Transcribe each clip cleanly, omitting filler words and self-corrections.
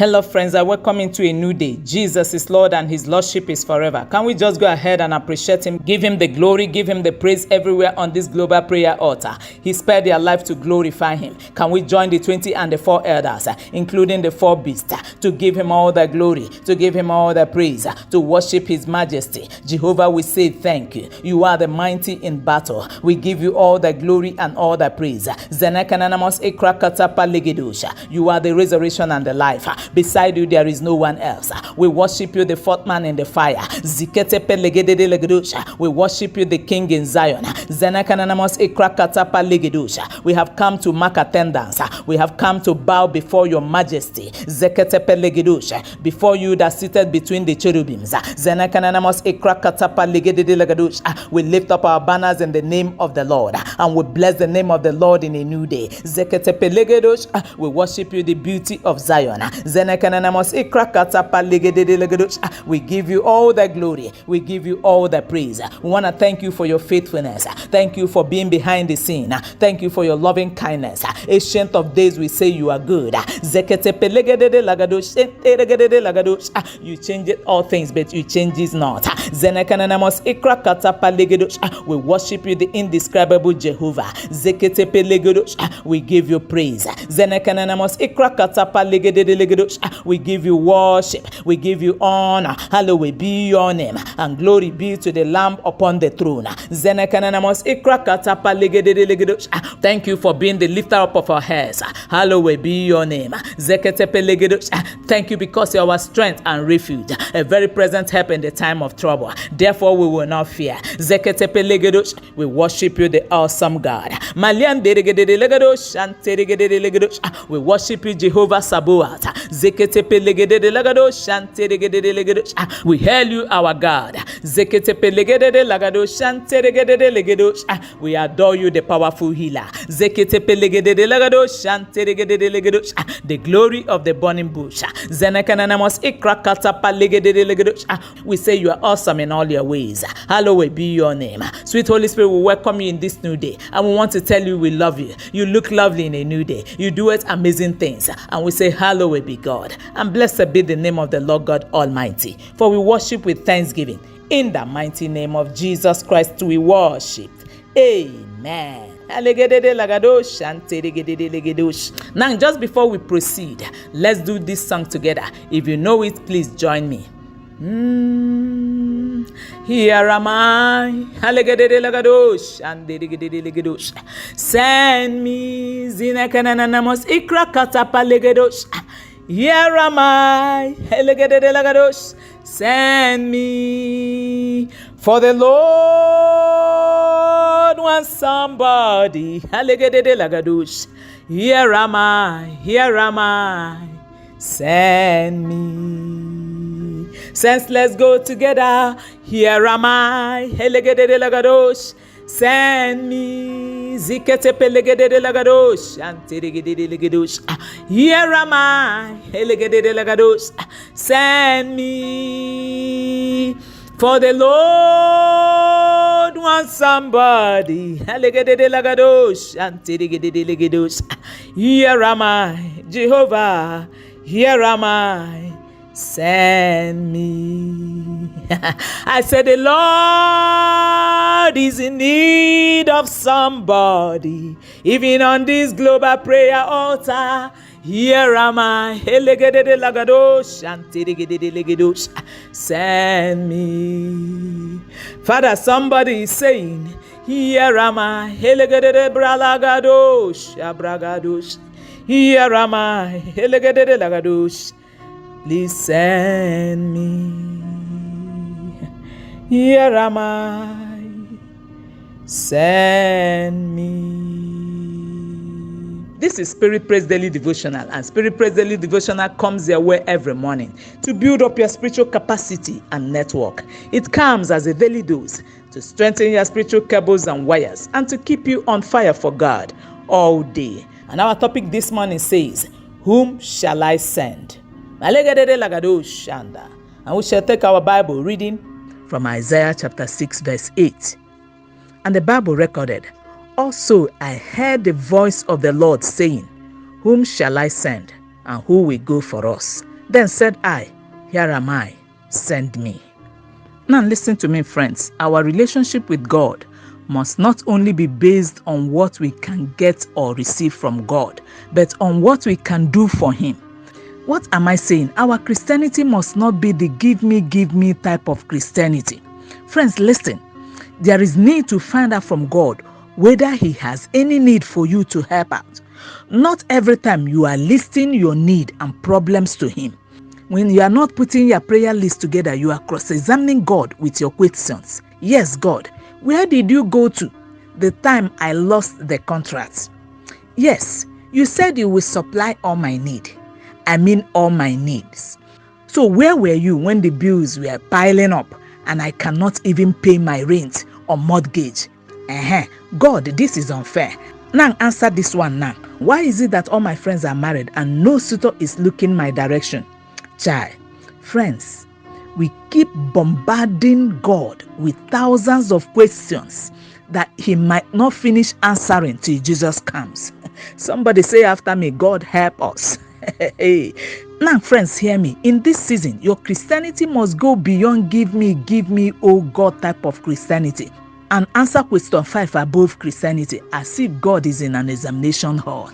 Hello friends, I welcome into a new day. Jesus is Lord and his Lordship is forever. Can we just go ahead and appreciate him, give him the glory, give him the praise everywhere on this global prayer altar. He spared their life to glorify him. Can we join the 20 and the 4 elders, including the 4 beasts, to give him all the glory, to give him all the praise, to worship his majesty. Jehovah, we say thank you. You are the mighty in battle. We give you all the glory and all the praise. Zenekananamos ekrakatapa legedosha. You are the resurrection and the life. Beside you there is no one else. We worship you, the fourth man in the fire. Ziketepe legedede legedosha. We worship you, the king in Zion. Zenekananamos ekrakatapa legedosha. We have come to mark attendance. We have come to bow before your majesty. Zeketepe legedosha. Before you that seated between the cherubims. Zenekananamos ekrakatapa legedede legedosha. We lift up our banners in the name of the Lord. And we bless the name of the Lord in a new day. Zeketepe legedosha. We worship you, the beauty of Zion. We give you all the glory. We give you all the praise. We want to thank you for your faithfulness. Thank you for being behind the scene. Thank you for your loving kindness. Ancient of days, we say you are good. You change all things, but you change it not. We worship you, the indescribable Jehovah. We give you praise. We give you worship. We give you honor. Hallowed be your name. And glory be to the Lamb upon the throne. Thank you for being the lifter up of our heads. Hallowed be your name. Thank you because you are our strength and refuge, a very present help in the time of trouble. Therefore we will not fear. We worship you, the awesome God. We worship you, Jehovah Sabaoth. We hail you, our God. We adore you, the powerful healer. The glory of the burning bush. We say you are awesome in all your ways. Hallowed be your name. Sweet Holy Spirit, we welcome you in this new day. And we want to tell you we love you. You look lovely in a new day. You do it amazing things. And we say hallowed be God. And blessed be the name of the Lord God Almighty. For we worship with thanksgiving. In the mighty name of Jesus Christ we worship. Amen. Now, just before we proceed, let's do this song together. If you know it, please join me. Here am I. Send me. Here am I. Send me. For the Lord wants somebody. Here am I. Here am I. Send me. Sense, let's go together. Here am I. Send me. Here am I. Send me. For the Lord wants somebody. Here am I, Jehovah. Here am I. Send me. I said the Lord is in need of somebody, even on this global prayer altar. Here am I. Send me. Father, somebody is saying, here am I. Here am I. Please send me. Here am I. Send me. This is Spirit Praise Daily Devotional, and Spirit Praise Daily Devotional comes your way every morning to build up your spiritual capacity and network. It comes as a daily dose to strengthen your spiritual cables and wires and to keep you on fire for God all day. And our topic this morning says, whom shall I send? And we shall take our Bible reading from Isaiah chapter 6 verse 8. And the Bible recorded, Also I heard the voice of the Lord saying, Whom shall I send? and who will go for us? Then said I, Here am I, send me. Now listen to me, friends. Our relationship with God must not only be based on what we can get or receive from God, but on what we can do for Him. What am I saying? Our Christianity must not be the give me type of Christianity. Friends, listen. There is need to find out from God whether He has any need for you to help out. Not every time you are listing your need and problems to Him. When you are not putting your prayer list together, you are cross-examining God with your questions. Yes, God, where did you go to the time I lost the contract? Yes, you said you will supply all my need. I mean all my needs. So where were you when the bills were piling up and I cannot even pay my rent or mortgage? God, this is unfair. Now answer this one now. Why is it that all my friends are married and no suitor is looking my direction? Child, friends, we keep bombarding God with thousands of questions that He might not finish answering till Jesus comes. Somebody say after me, God help us. Now, friends, hear me. In this season, your Christianity must go beyond give me, oh God type of Christianity, and answer question 5 above Christianity as if God is in an examination hall.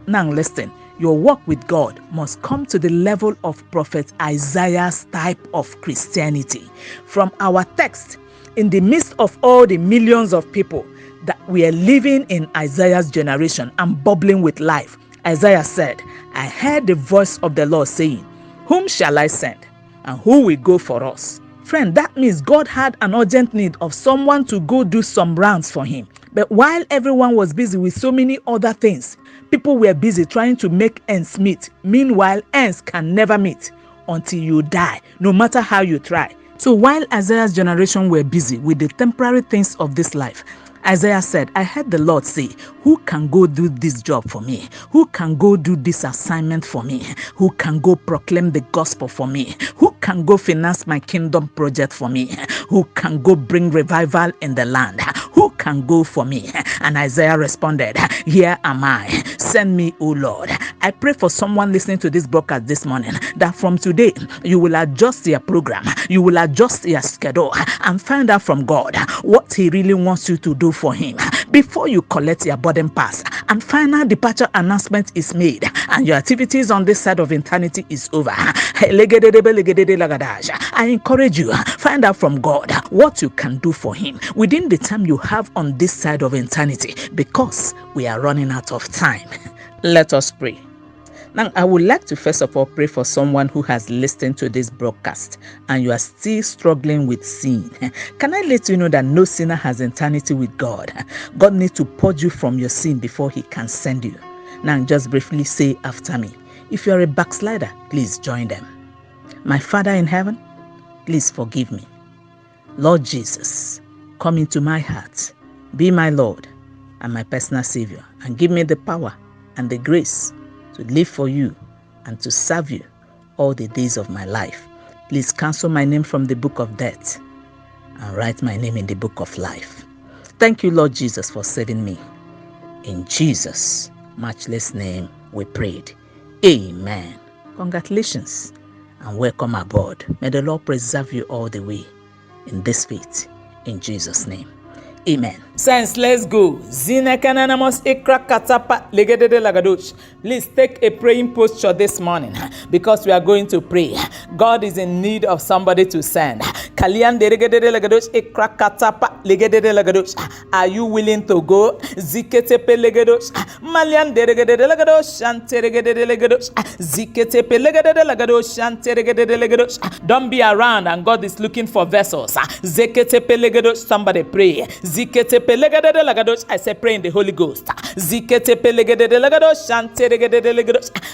Now listen, your walk with God must come to the level of Prophet Isaiah's type of Christianity. From our text, in the midst of all the millions of people that we are living in Isaiah's generation and bubbling with life, Isaiah said, I heard the voice of the Lord saying, Whom shall I send? And who will go for us? Friend, that means God had an urgent need of someone to go do some rounds for Him. But while everyone was busy with so many other things, people were busy trying to make ends meet. Meanwhile, ends can never meet until you die, no matter how you try. So while Isaiah's generation were busy with the temporary things of this life, Isaiah said, I heard the Lord say, who can go do this job for me? Who can go do this assignment for me? Who can go proclaim the gospel for me? Who can go finance my kingdom project for me? Who can go bring revival in the land? Who can go for me? And Isaiah responded, Here am I. Send me, O Lord. I pray for someone listening to this broadcast this morning that from today, you will adjust your program, you will adjust your schedule and find out from God what He really wants you to do for Him before you collect your boarding pass and final departure announcement is made and your activities on this side of eternity is over. I encourage you, find out from God what you can do for Him within the time you have on this side of eternity, because we are running out of time. Let us pray. Now, I would like to first of all pray for someone who has listened to this broadcast and you are still struggling with sin. Can I let you know that no sinner has eternity with God? God needs to purge you from your sin before He can send you. Now, just briefly say after me. If you are a backslider, please join them. My Father in heaven, please forgive me. Lord Jesus, come into my heart. Be my Lord and my personal Savior, and give me the power and the grace to live for you and to serve you all the days of my life. Please cancel my name from the book of death and write my name in the book of life. Thank you, Lord Jesus, for saving me. In Jesus' matchless name we prayed. Amen. Congratulations and welcome aboard. May the Lord preserve you all the way in this faith. In Jesus' name. Amen. Saints, let's go. Zinekananamos ikrakatapa legedede lagadosh. Please take a praying posture this morning because we are going to pray. God is in need of somebody to send. Kalian deregedede lagadosh ikrakatapa legedede lagadosh. Are you willing to go? Ziketepe legadosh. Malian deregedede lagadosh anteregedede lagadosh. Ziketepe legedede lagadosh anteregedede lagadosh. Don't be around and God is looking for vessels. Zeketepe legadosh. Somebody pray. I said, pray in the Holy Ghost.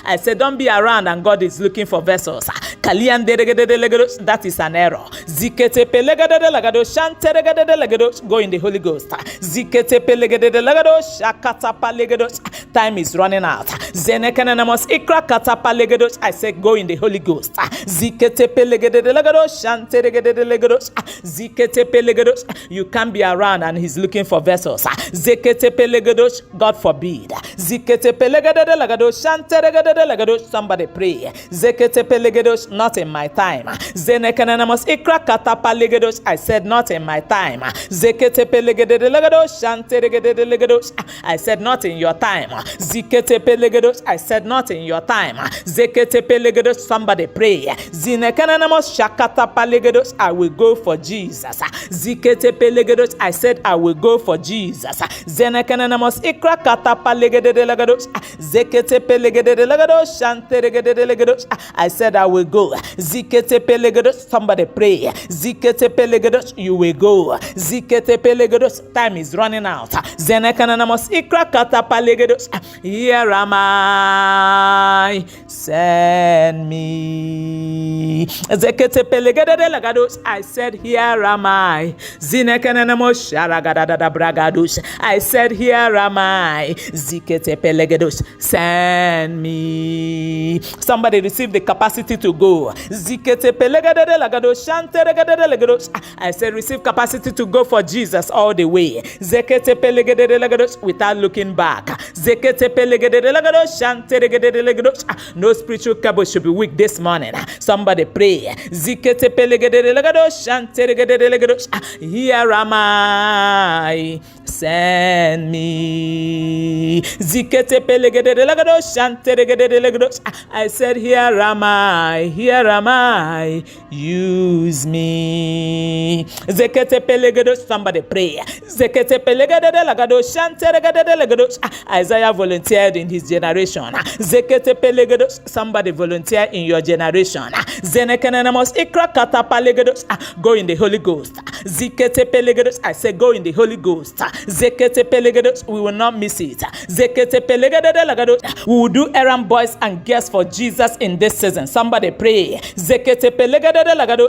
I said, don't be around and God is looking for vessels. That is an error. Zikete pelegede lagado shanteregede legado. Go in the Holy Ghost. Zikete pelegede lagado shakata palegedo. Time is running out. Zenekanamos ikra kata palegedo. I say go in the Holy Ghost. Zikete pelegede lagado shanteregede legado. Zikete pelegedo. You can't be around and he's looking for vessels. Zekete pelegedo. God forbid. Zikete pelegede lagado shanteregede legado. Somebody pray. Zekete pelegedo. Not in my time. Zenekanamos ikra kata palegedo. I said not in my time. Zekete pelegede legado shanteregede legado. I said not in your time. Zikete pelegedo. I said not in your time. Zekete pelegedo. Somebody pray. Zinekanamos shakata palegedo. I will go for Jesus. Zikete pelegedo. I said I will go for Jesus. Zenekanamos ikra kata palegede legado. Zekete pelegede legado shanteregede legado. I said I will go. Zikete pelegedo. Somebody pray. Zikete pelegedo. You will go. Zikete pelegedo. Time is running out. Zenekanamos ikra kata palegedo. Here am I. Send me. Zekete pelegede legado. I said here am I. Zinekanamos sharagada bragados. I said here am I. Zikete pelegedo. Send me. Somebody receive the capacity to go. Zikete pelegede legado shanteregede legado. I said receive capacity to go for Jesus all the way. Zekete pelegede legado without looking back. Zekete pelegede legado shanteregede legado. No spiritual cable should be weak this morning. Somebody pray. Zikete pelegede legado shanteregede legado. Here am I. Send me. Zikete pelegede legado shanteregede legado. I said here am I. Here am I. Use me. Zekete pelegede. Somebody pray. Zekete pelegede legado shanteregede legado. Isaiah volunteered in his generation. Zekete pelegedo. Somebody volunteer in your generation. Zenekanamos ikra kata palegedo. Go in the Holy Ghost. Zikete pelegedo. I say go in the Holy Ghost. Zekete pelegedo. We will not miss it. Zekete pelegedo legado. We will do errand boys and girls for Jesus in this season. Somebody pray. Zekete pelegedo legado.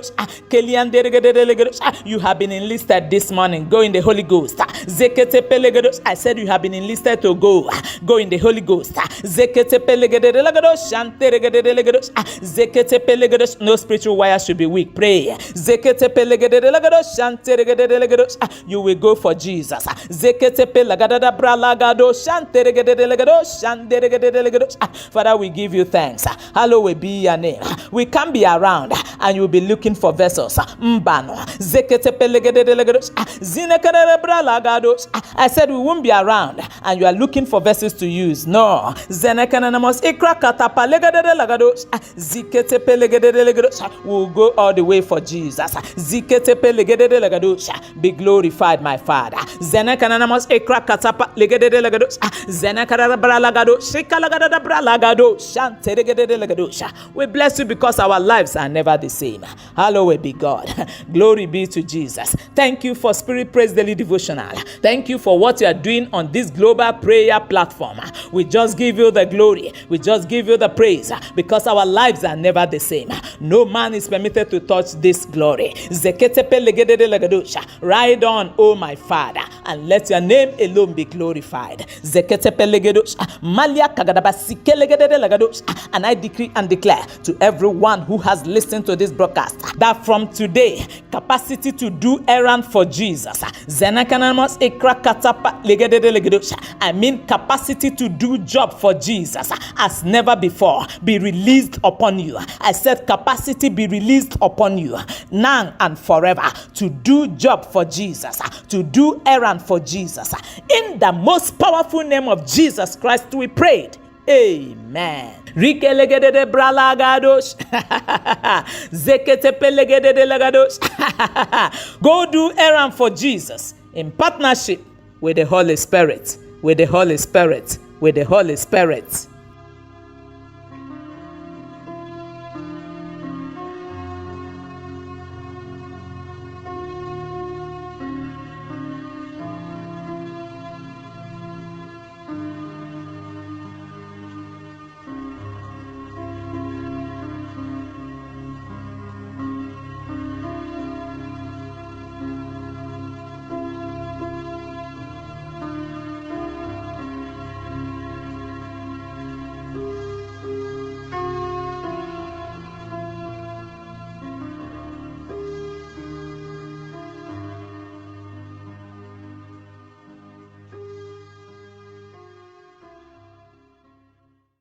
Keliande legado. You have been enlisted this morning. Go in the Holy Ghost. Zekete pelegedo. I said you have been enlisted to go. Go in the Holy Ghost. Zekete pelegede legado shanteregede legado. Zekete pelegedo. No spiritual wire should be weak. Pray. Zekete pelegede legado shanteregede legado. You will go for Jesus. Zekete pelegada bralagado shanteregede legado shanteregede legado. Father, we give you thanks. Hallowed be your name. We can't be around and you'll be looking for vessels. Mbano. Zekete pelegede legado. Zinekere bralagado. I said we won't be around and you are looking for vessels to use. No. Zenekanamos ikra katapa legede lagado. Zikete pelegede legado. We'll go all the way for Jesus. Zikete pelegede lagado. Be glorified, my Father. Zenekanamos ikra katapa legede lagado. Zenekara bralagado. Shikalagada bralagado. Shanteregede lagado. We bless you because our lives are never the same. Hallowed be God. Glory be to Jesus. Thank you for Spirit Praise Daily Devotional. Thank you for what you are doing on this global prayer platform. We just give you the glory. We just give you the praise because our lives are never the same. No man is permitted to touch this glory. Ride on, oh my Father, and let your name alone be glorified. And I decree and declare to everyone who has listened to this broadcast that from today, capacity to do errand for Jesus. I mean capacity to do job for Jesus as never before be released upon you. I said capacity be released upon you now and forever to do job for Jesus, to do errand for Jesus. In the most powerful name of Jesus Christ we prayed. Amen. Rikelegede bralagados. Zekete pelegede lagados. Go do errand for Jesus in partnership with the Holy Spirit. With the Holy Spirit. With the Holy Spirit.